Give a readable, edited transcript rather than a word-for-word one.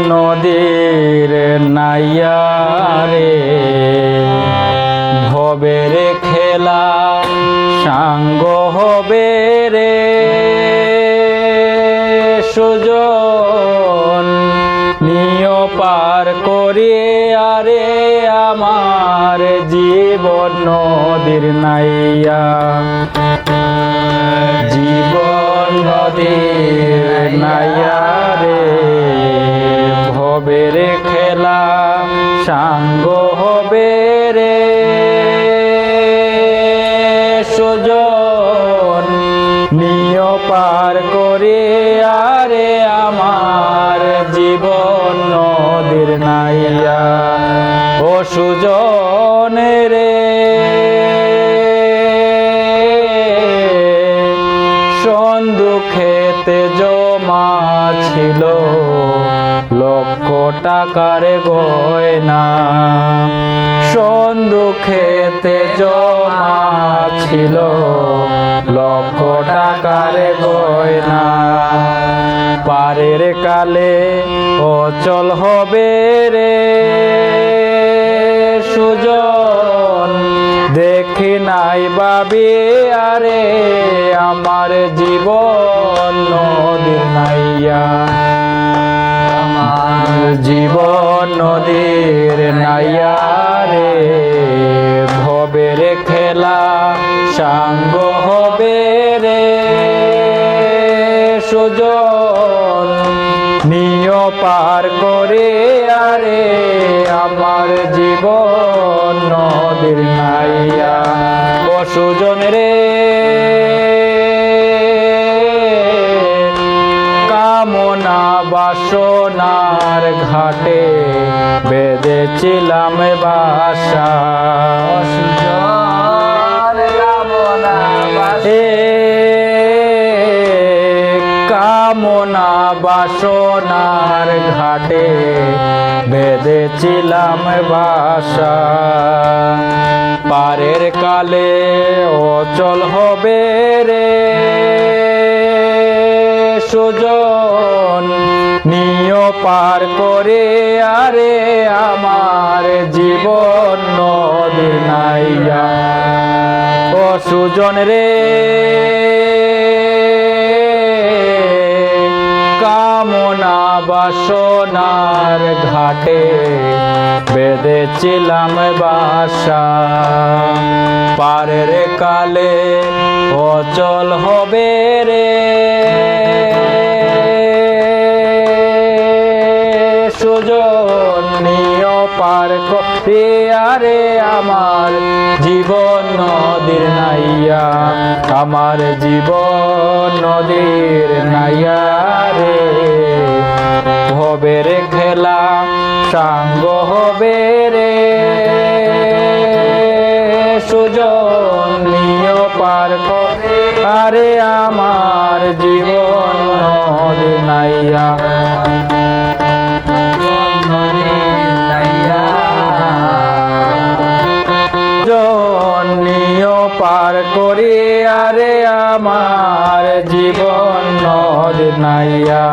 নদীর নাইয়া রে ভবের খেলা সাঙ্গ হবে রে সুজন নিয় পার করে আরে আমার জীবন নদীর নাইয়া জীবন নদীর নাইয়া রে ভবের খেলা সাঙ্গ হবে রে সুজন নিয় পার করে আরে আমার জীবন নদীর নাইয়া ও সুজন রে দুঃখেতে জমা ছিল লক্ষ টাকার গয়না দুঃখেতে জমা ছিল লক্ষ টাকার গয়না পারের কালে অচল হবে রে সুজন দেখি নাই ভাবি আরে আমার জীবন নদীর নাইয়া আমার জীবন নদীর নাইয়া রে ভবের খেলা সাঙ্গ হবে রে সুজন নিয় পার করে আরে আমার জীবন নদীর নাইয়া ও সুজন রে কামনা বাসনার ঘাটে বেঁধেছিলাম বাসা কামনা বাসনার ঘাটে বেঁধেছিলাম বাসা পারের কালে অচল হবে রে সুজন নিয় পার করে আরে আমার জীবন নদীর নাইয়া ও সুজন রে কামনা বাসনার ঘাটে বেঁধেছিলাম বাসা পারের কালে অচল হবে রে সুজন নিয় পার করে আরে আমার জীবন নদীর নাইয়া আমার জীবন নদীর নাইয়া রে ভবের খেলা সাঙ্গ হবে রে সুজন নিয় পার করে আরে আমার জীবন নদীর নাইয়া পার করে আরে আমার জীবন নদীর নাইয়া।